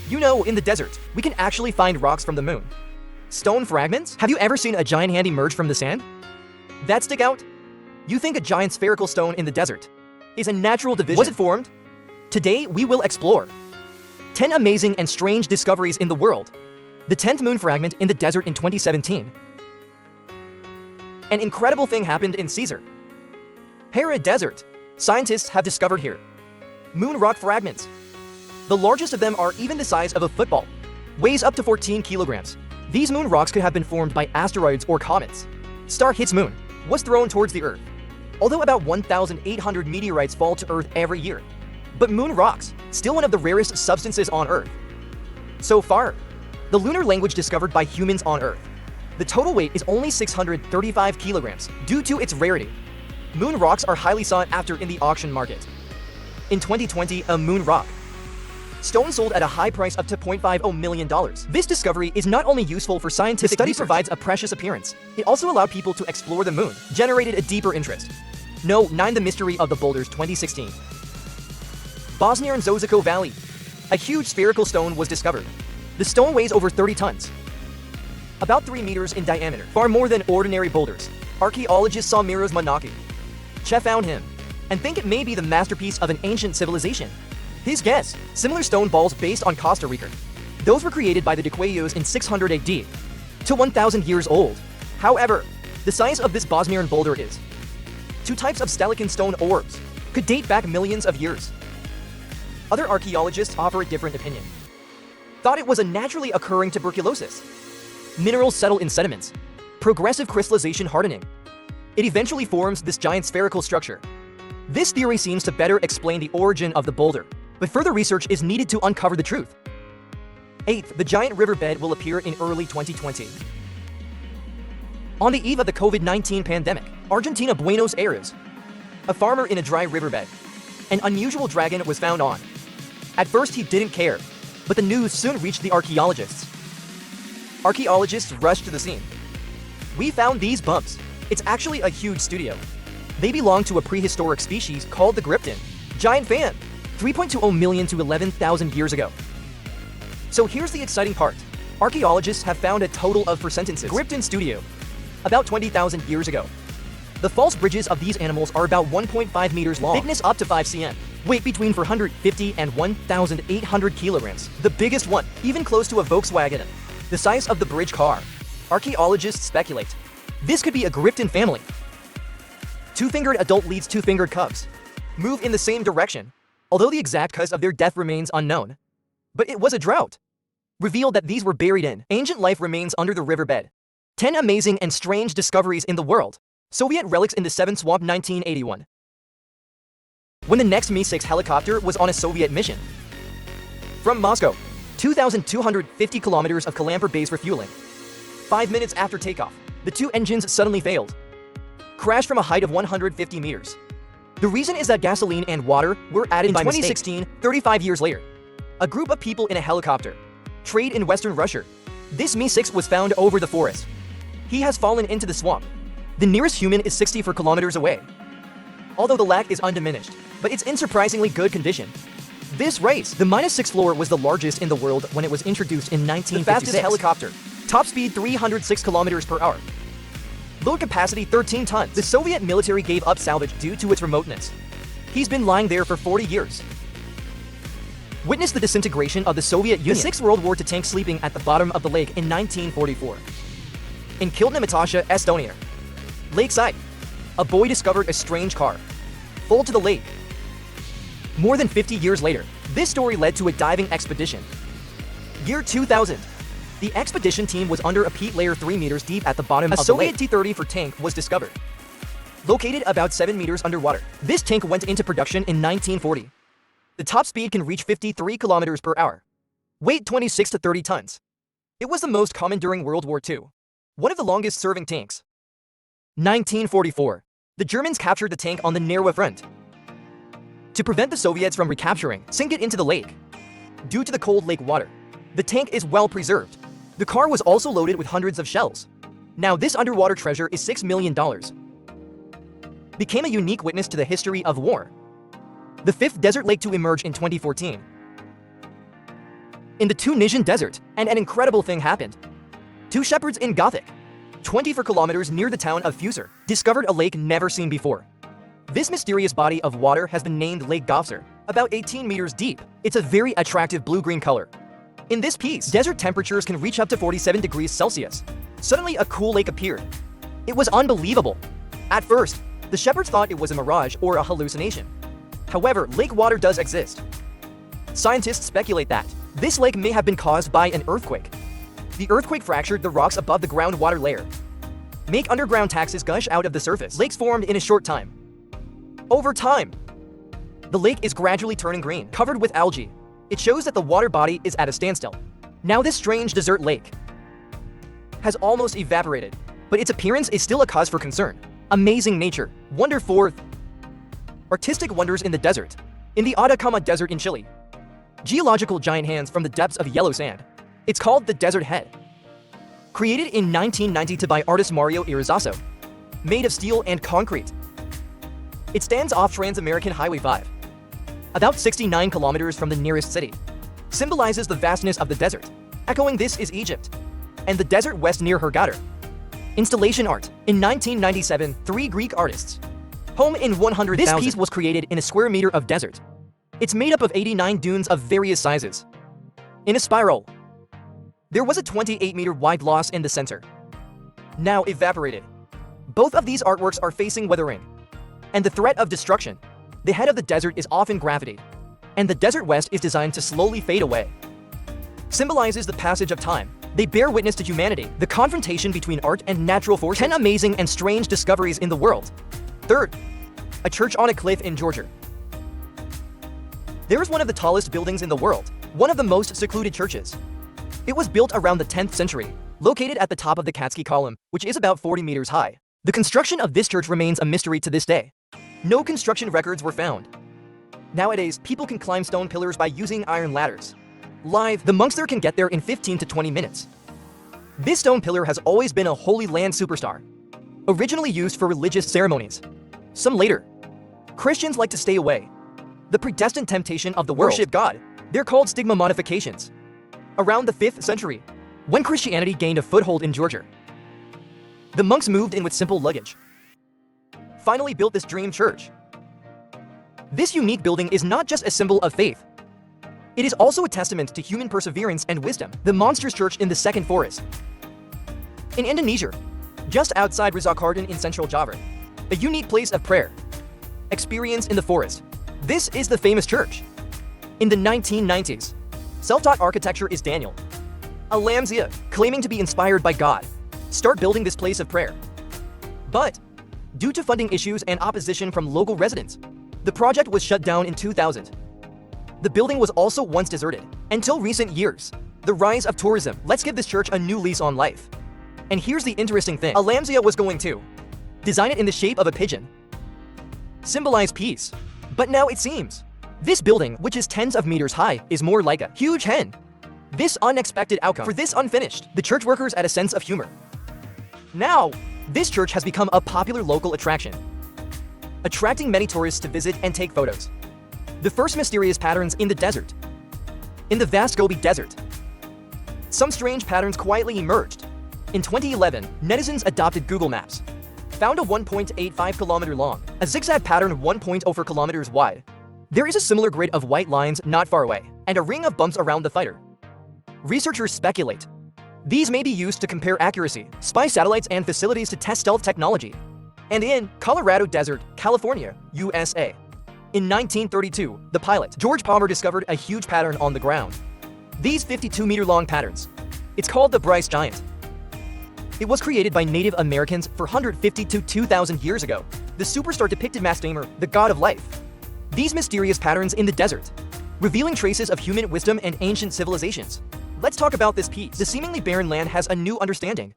You know, in the desert, we can actually find rocks from the moon. Stone fragments? Have you ever seen a giant hand emerge from the sand? That stick out? You think a giant spherical stone in the desert is a natural division? Was it formed? Today, we will explore 10 amazing and strange discoveries in the world. The 10th moon fragment in the desert in 2017. An incredible thing happened in Caesar Hera Desert. Scientists have discovered here moon rock fragments. The largest of them are even the size of a football, weighs up to 14 kilograms. These moon rocks could have been formed by asteroids or comets. Star hits moon, was thrown towards the Earth. Although about 1,800 meteorites fall to Earth every year. But moon rocks, still one of the rarest substances on Earth. So far, the lunar language discovered by humans on Earth. The total weight is only 635 kilograms due to its rarity. Moon rocks are highly sought after in the auction market. In 2020, a moon rock stone sold at a high price up to $0.50 million. This discovery is not only useful for scientific study, provides a precious appearance. It also allowed people to explore the moon, generated a deeper interest. No. 9. The Mystery of the Boulders 2016. Bosnia and Herzegovina Valley. A huge spherical stone was discovered. The stone weighs over 30 tons. About 3 meters in diameter, far more than ordinary boulders. Archaeologist saw Miros Manaki. Che found him, and think it may be the masterpiece of an ancient civilization. His guess, similar stone balls based on Costa Rica. Those were created by the Dequayos in 600 AD, to 1,000 years old. However, the size of this Bosnian boulder is 2 types of Stalacan stone orbs, could date back millions of years. Other archaeologists offer a different opinion. Thought it was a naturally occurring tuberculosis. Minerals settle in sediments. Progressive crystallization hardening. It eventually forms this giant spherical structure. This theory seems to better explain the origin of the boulder, but further research is needed to uncover the truth. 8th, the giant riverbed will appear in early 2020. On the eve of the COVID-19 pandemic, Argentina, Buenos Aires, a farmer in a dry riverbed. An unusual dragon was found on. At first he didn't care, but the news soon reached the archaeologists. Archaeologists rushed to the scene. We found these bumps. It's actually a huge studio. They belong to a prehistoric species called the Grypton. Giant fan, 3.20 million to 11,000 years ago. So here's the exciting part. Archaeologists have found a total of 4 sentences. Grypton studio, about 20,000 years ago. The false bridges of these animals are about 1.5 meters long, thickness up to 5 cm, weight between 450 and 1,800 kilograms. The biggest one, even close to a Volkswagen. The size of the bridge car. Archaeologists speculate this could be a Grypton family. 2-fingered adult leads 2-fingered cubs. Move in the same direction, although the exact cause of their death remains unknown. But it was a drought. Revealed that these were buried in ancient life remains under the riverbed. 10 amazing and strange discoveries in the world. Soviet relics in the Seven Swamp 1981. When the next Mi-6 helicopter was on a Soviet mission. From Moscow, 2,250 kilometers of Kalamper base refueling. 5 minutes after takeoff, the 2 engines suddenly failed. Crashed from a height of 150 meters. The reason is that gasoline and water were added by mistake. In 2016, 35 years later, a group of people in a helicopter trade in Western Russia. This Mi-6 was found over the forest. He has fallen into the swamp. The nearest human is 64 kilometers away. Although the lack is undiminished, but it's in surprisingly good condition. This race, the -6 floor, was the largest in the world when it was introduced in 1956. The fastest helicopter, top speed 306 kilometers per hour. Load capacity 13 tons. The Soviet military gave up salvage due to its remoteness. He's been lying there for 40 years. Witnessed the disintegration of the Soviet Union. The 6th World War II tank sleeping at the bottom of the lake in 1944. In Kiltne, Estonia. Lakeside, a boy discovered a strange car fall to the lake. More than 50 years later, this story led to a diving expedition. Year 2000. The expedition team was under a peat layer 3 meters deep at the bottom of the lake. A Soviet T-34 tank was discovered. Located about 7 meters underwater. This tank went into production in 1940. The top speed can reach 53 kilometers per hour. Weight 26 to 30 tons. It was the most common during World War II. One of the longest serving tanks. 1944. The Germans captured the tank on the Narwa front. To prevent the Soviets from recapturing, sink it into the lake. Due to the cold lake water, the tank is well preserved. The car was also loaded with hundreds of shells. Now this underwater treasure is $6 million. Became a unique witness to the history of war. The 5th desert lake to emerge in 2014. in the Tunisian desert, and an incredible thing happened. Two shepherds in Gothic, 24 kilometers near the town of Fusar, discovered a lake never seen before. This mysterious body of water has been named Lake Gofsar, about 18 meters deep. It's a very attractive blue-green color. In this piece, desert temperatures can reach up to 47 degrees Celsius. Suddenly, a cool lake appeared. It was unbelievable. At first, the shepherds thought it was a mirage or a hallucination. However, lake water does exist. Scientists speculate that this lake may have been caused by an earthquake. The earthquake fractured the rocks above the groundwater layer. Make underground taxes gush out of the surface. Lakes formed in a short time. Over time, the lake is gradually turning green, covered with algae. It shows that the water body is at a standstill. Now this strange desert lake has almost evaporated, but its appearance is still a cause for concern. Amazing nature. Wonder 4. Artistic wonders in the desert. In the Atacama Desert in Chile, geological giant hands from the depths of yellow sand. It's called the Desert Head. Created in 1992 by artist Mario Irizazo. Made of steel and concrete. It stands off Trans-American Highway 5, about 69 kilometers from the nearest city. Symbolizes the vastness of the desert. Echoing this is Egypt, and the desert west near Hurghada. Installation art. In 1997, 3 Greek artists. Home in 100,000. This piece was created in a square meter of desert. It's made up of 89 dunes of various sizes. In a spiral, there was a 28-meter wide loss in the center, now evaporated. Both of these artworks are facing weathering and the threat of destruction. The head of the desert is often gravitated, and the desert west is designed to slowly fade away. Symbolizes the passage of time. They bear witness to humanity, the confrontation between art and natural forces. 10 amazing and strange discoveries in the world. 3rd, a church on a cliff in Georgia. There is one of the tallest buildings in the world, one of the most secluded churches. It was built around the 10th century, located at the top of the Katsky Column, which is about 40 meters high. The construction of this church remains a mystery to this day. No construction records were found. Nowadays, people can climb stone pillars by using iron ladders. Live, the monks there can get there in 15 to 20 minutes. This stone pillar has always been a Holy Land superstar, originally used for religious ceremonies. Some later, Christians like to stay away. The predestined temptation of the world. Worship God. They're called stigma modifications. Around the 5th century, when Christianity gained a foothold in Georgia, the monks moved in with simple luggage. Finally built this dream church. This unique building is not just a symbol of faith. It is also a testament to human perseverance and wisdom. The Monsters Church in the Second Forest. In Indonesia, just outside Razakardan in central Java, a unique place of prayer. Experience in the forest. This is the famous church. In the 1990s, self-taught architecture is Daniel Alamzia, claiming to be inspired by God, start building this place of prayer. But due to funding issues and opposition from local residents, the project was shut down in 2000. The building was also once deserted. Until recent years, the rise of tourism. Let's give this church a new lease on life. And here's the interesting thing. Alamzia was going to design it in the shape of a pigeon, symbolize peace. But now it seems this building, which is tens of meters high, is more like a huge hen. This unexpected outcome for this unfinished. The church workers had a sense of humor. Now, this church has become a popular local attraction, attracting many tourists to visit and take photos. The first mysterious patterns in the desert. In the vast Gobi Desert, some strange patterns quietly emerged. In 2011, netizens adopted Google Maps, found a 1.85 kilometer long, a zigzag pattern 1.04 kilometers wide. There is a similar grid of white lines not far away, and a ring of bumps around the fighter. Researchers speculate these may be used to compare accuracy, spy satellites, and facilities to test stealth technology. And in Colorado Desert, California, USA, in 1932, the pilot, George Palmer, discovered a huge pattern on the ground. These 52-meter-long patterns. It's called the Bryce Giant. It was created by Native Americans 450 to 2,000 years ago. The superstar depicted Mastamer, the god of life. These mysterious patterns in the desert, revealing traces of human wisdom and ancient civilizations. Let's talk about this piece. The seemingly barren land has a new understanding.